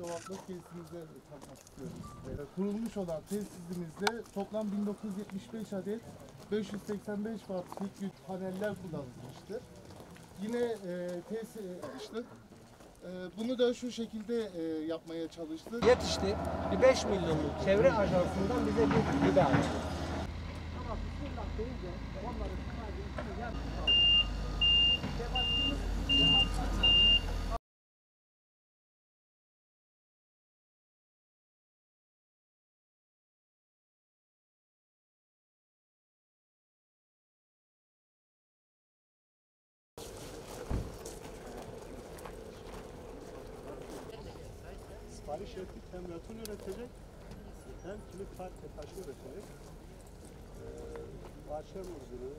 kilowattlık tesisimizde tanıtmak istiyoruz sizlere. Kurulmuş olan tesisimizde toplam 1975 adet 585 watt pik güç paneller kullanılmıştır. Yine tesis işte. Bunu da şu şekilde yapmaya çalıştık. Yetişti. Bir 5 milyonluk çevre ajansından bize bir gıda aldı. Ama bismillah deyince onları sadece yaptık. Sipariş ettik, hem beton üretecek, hem kilit taşı üretecek. Bahçe vurgulu,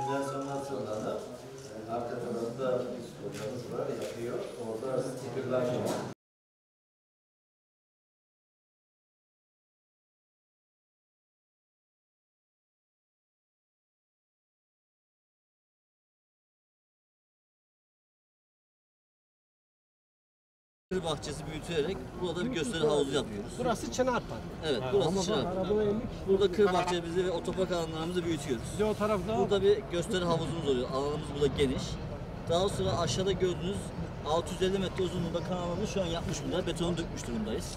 İzolasyondan sonra da arka tarafta bir hocamız var, yapıyor. Orada stickerlar var. Kır bahçesi büyüterek burada bir gösteri havuzu yapıyoruz. Burası Çınar Park. Evet, burası Çınar Park. Burada kır bahçemizi ve otopark alanlarımızı büyütüyoruz. O tarafta Burada bir gösteri havuzumuz oluyor. Alanımız burada geniş. Daha sonra aşağıda gördüğünüz 650 metre uzunluğunda kanalımızı şu an yapmış durumda. Betonu dökmüş durumdayız.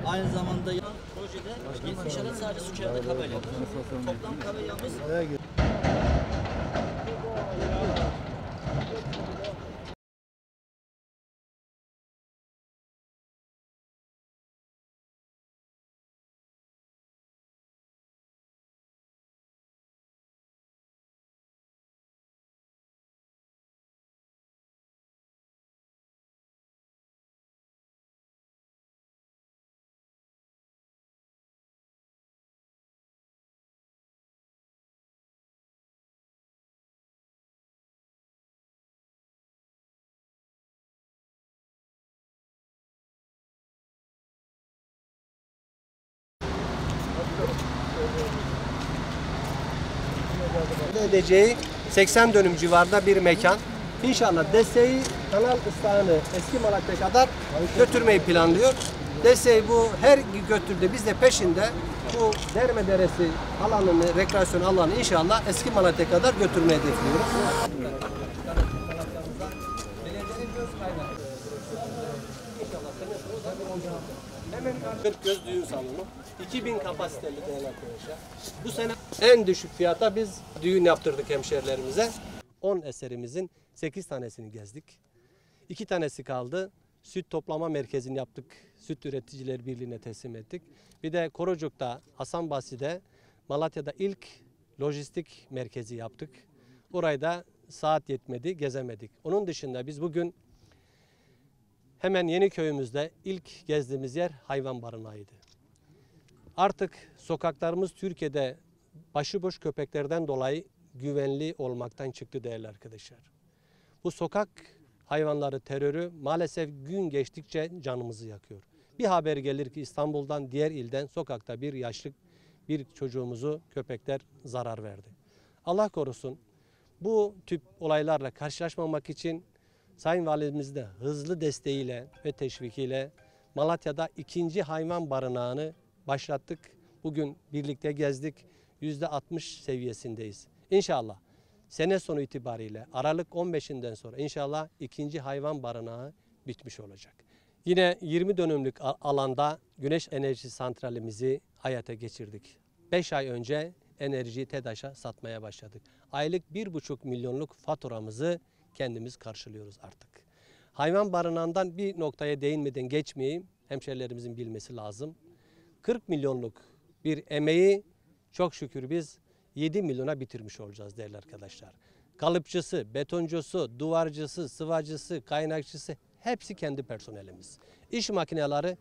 Aynı zamanda yan projede 70 adet sadece su kenarında kabel yaptık. Toplam kabelyamız edeceği 80 dönüm civarında bir mekan. İnşallah desteği kanal ıslahını eski Malatya'ya kadar götürmeyi planlıyor. Desteği bu her götürdü. Biz de peşinde bu Derme Deresi alanını, rekreasyon alanı inşallah eski Malatya'ya kadar götürmeyi hedefliyoruz. Hemen 40 göz düğün salonu, 2000 kapasiteli değerli arkadaşlar. Bu sene en düşük fiyata biz düğün yaptırdık hemşerilerimize. 10 eserimizin 8 tanesini gezdik. 2 tanesi kaldı. Süt toplama merkezini yaptık. Süt Üreticileri Birliği'ne teslim ettik. Bir de Korucuk'ta, Hasanbası'da, Malatya'da ilk lojistik merkezi yaptık. Orayı da saat yetmedi, gezemedik. Onun dışında biz bugün hemen Yeniköy'ümüzde ilk gezdiğimiz yer hayvan barınağıydı. Artık sokaklarımız Türkiye'de başıboş köpeklerden dolayı güvenli olmaktan çıktı değerli arkadaşlar. Bu sokak hayvanları terörü maalesef gün geçtikçe canımızı yakıyor. Bir haber gelir ki İstanbul'dan, diğer ilden sokakta bir yaşlı bir çocuğumuzu köpekler zarar verdi. Allah korusun, bu tip olaylarla karşılaşmamak için Sayın Valimiz de hızlı desteğiyle ve teşvikiyle Malatya'da 2. hayvan barınağını başlattık. Bugün birlikte gezdik. %60 seviyesindeyiz. İnşallah sene sonu itibariyle Aralık 15'inden sonra inşallah 2. hayvan barınağı bitmiş olacak. Yine 20 dönümlük alanda güneş enerji santralimizi hayata geçirdik. 5 ay önce enerjiyi TEDAŞ'a satmaya başladık. Aylık 1,5 milyonluk faturamızı kendimiz karşılıyoruz artık. Hayvan barınağından bir noktaya değinmeden geçmeyeyim. Hemşerilerimizin bilmesi lazım. 40 milyonluk bir emeği çok şükür biz 7 milyona bitirmiş olacağız değerli arkadaşlar. Kalıpçısı, betoncusu, duvarcısı, sıvacısı, kaynakçısı hepsi kendi personelimiz. İş makineleri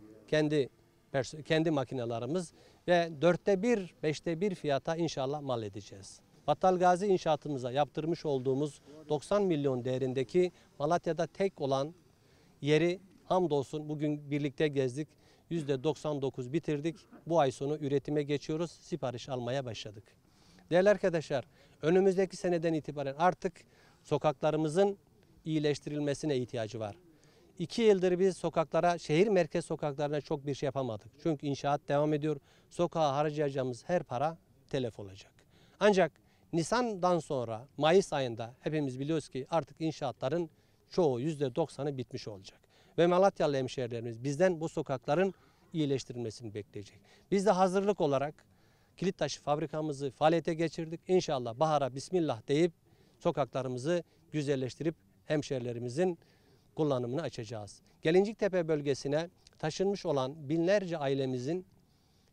kendi makinelerimiz ve 1/4, 1/5 fiyata inşallah mal edeceğiz. Battalgazi inşaatımıza yaptırmış olduğumuz 90 milyon değerindeki Malatya'da tek olan yeri hamdolsun bugün birlikte gezdik. %99 bitirdik. Bu ay sonu üretime geçiyoruz. Sipariş almaya başladık. Değerli arkadaşlar, önümüzdeki seneden itibaren artık sokaklarımızın iyileştirilmesine ihtiyacı var. 2 yıldır biz sokaklara, şehir merkez sokaklarına çok bir şey yapamadık. Çünkü inşaat devam ediyor. Sokağa harcayacağımız her para telef olacak. Ancak Nisan'dan sonra Mayıs ayında hepimiz biliyoruz ki artık inşaatların çoğu %90'ı bitmiş olacak. Ve Malatyalı hemşehrilerimiz bizden bu sokakların iyileştirilmesini bekleyecek. Biz de hazırlık olarak kilit taşı fabrikamızı faaliyete geçirdik. İnşallah bahara bismillah deyip sokaklarımızı güzelleştirip hemşehrilerimizin kullanımını açacağız. Gelinciktepe bölgesine taşınmış olan binlerce ailemizin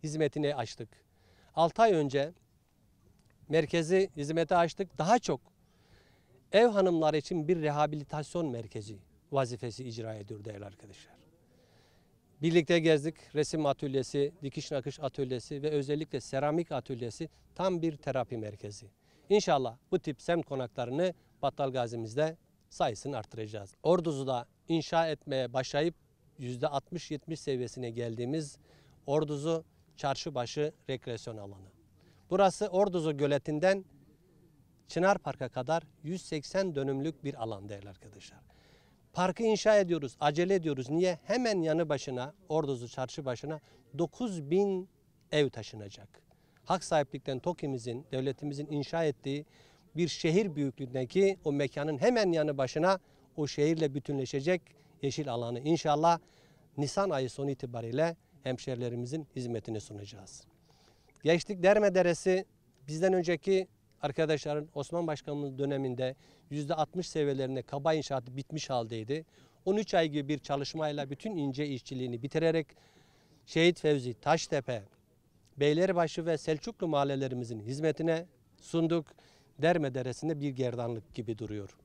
hizmetini açtık. 6 ay önce merkezi hizmete açtık. Daha çok ev hanımları için bir rehabilitasyon merkezi vazifesi icra ediyor değerli arkadaşlar. Birlikte gezdik. Resim atölyesi, dikiş nakış atölyesi ve özellikle seramik atölyesi tam bir terapi merkezi. İnşallah bu tip semt konaklarını Battalgazi'mizde sayısını artıracağız. Orduzu'da inşa etmeye başlayıp %60-70 seviyesine geldiğimiz Orduzu Çarşıbaşı Rekreasyon Alanı. Burası Orduzu Göleti'nden Çınar Park'a kadar 180 dönümlük bir alan değerli arkadaşlar. Parkı inşa ediyoruz, acele ediyoruz. Niye? Hemen yanı başına, Orduzu Çarşı başına 9.000 ev taşınacak. Hak sahiplikten TOKİ'mizin, devletimizin inşa ettiği bir şehir büyüklüğündeki o mekanın hemen yanı başına o şehirle bütünleşecek yeşil alanı inşallah Nisan ayı sonu itibariyle hemşehrilerimizin hizmetine sunacağız. Geçtik Derme bizden önceki arkadaşların Osman Başkanımız döneminde %60 seviyelerinde kaba inşaatı bitmiş haldeydi. 13 ay gibi bir çalışmayla bütün ince işçiliğini bitirerek Şehit Fevzi, Taştepe, Beylerbaşı ve Selçuklu mahallelerimizin hizmetine sunduk. Derme Deresi'nde bir gerdanlık gibi duruyor.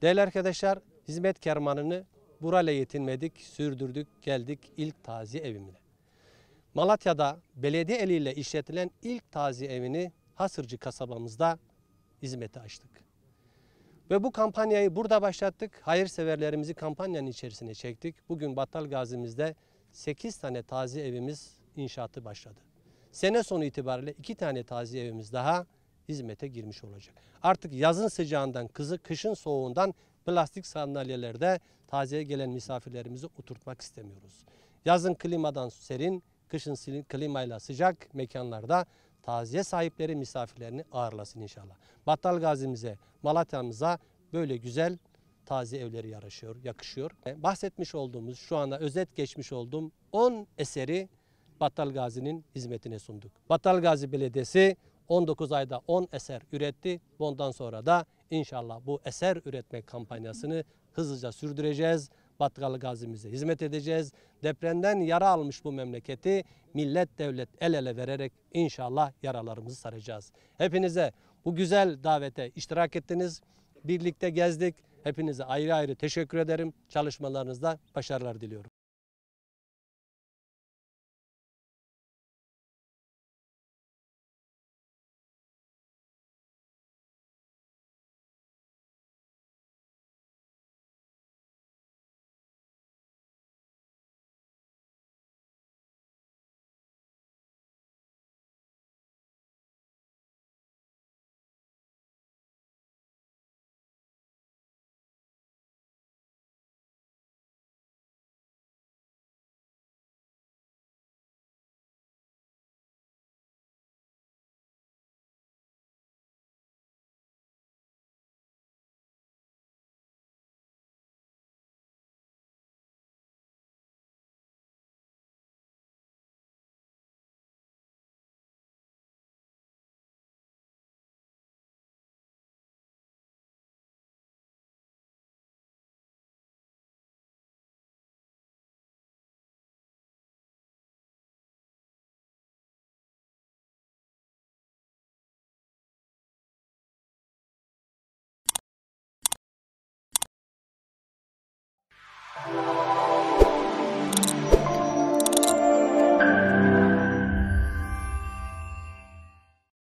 Değerli arkadaşlar, hizmet kervanını burayla yetinmedik, sürdürdük, geldik ilk taziye evimine. Malatya'da belediye eliyle işletilen ilk taziye evini Hasırcı kasabamızda hizmete açtık. Ve bu kampanyayı burada başlattık. Hayırseverlerimizi kampanyanın içerisine çektik. Bugün Battalgazi'mizde 8 tane taziye evimiz inşaatı başladı. Sene sonu itibariyle 2 tane taziye evimiz daha hizmete girmiş olacak. Artık yazın sıcağından, kışın soğuğundan plastik sandalyelerde taziye gelen misafirlerimizi oturtmak istemiyoruz. Yazın klimadan serin, kışın klimayla sıcak mekanlarda taziye sahipleri misafirlerini ağırlasın inşallah. Battalgazi'mize, Malatya'mıza böyle güzel taziye evleri yakışıyor. Bahsetmiş olduğumuz, şu anda özet geçmiş olduğum 10 eseri Battalgazi'nin hizmetine sunduk. Battalgazi Belediyesi 19 ayda 10 eser üretti. Bundan sonra da inşallah bu eser üretme kampanyasını hızlıca sürdüreceğiz. Battalgazi'mize hizmet edeceğiz. Depremden yara almış bu memleketi millet devlet el ele vererek inşallah yaralarımızı saracağız. Hepinize bu güzel davete iştirak ettiniz. Birlikte gezdik. Hepinize ayrı ayrı teşekkür ederim. Çalışmalarınızda başarılar diliyorum. Teşekkür ederim.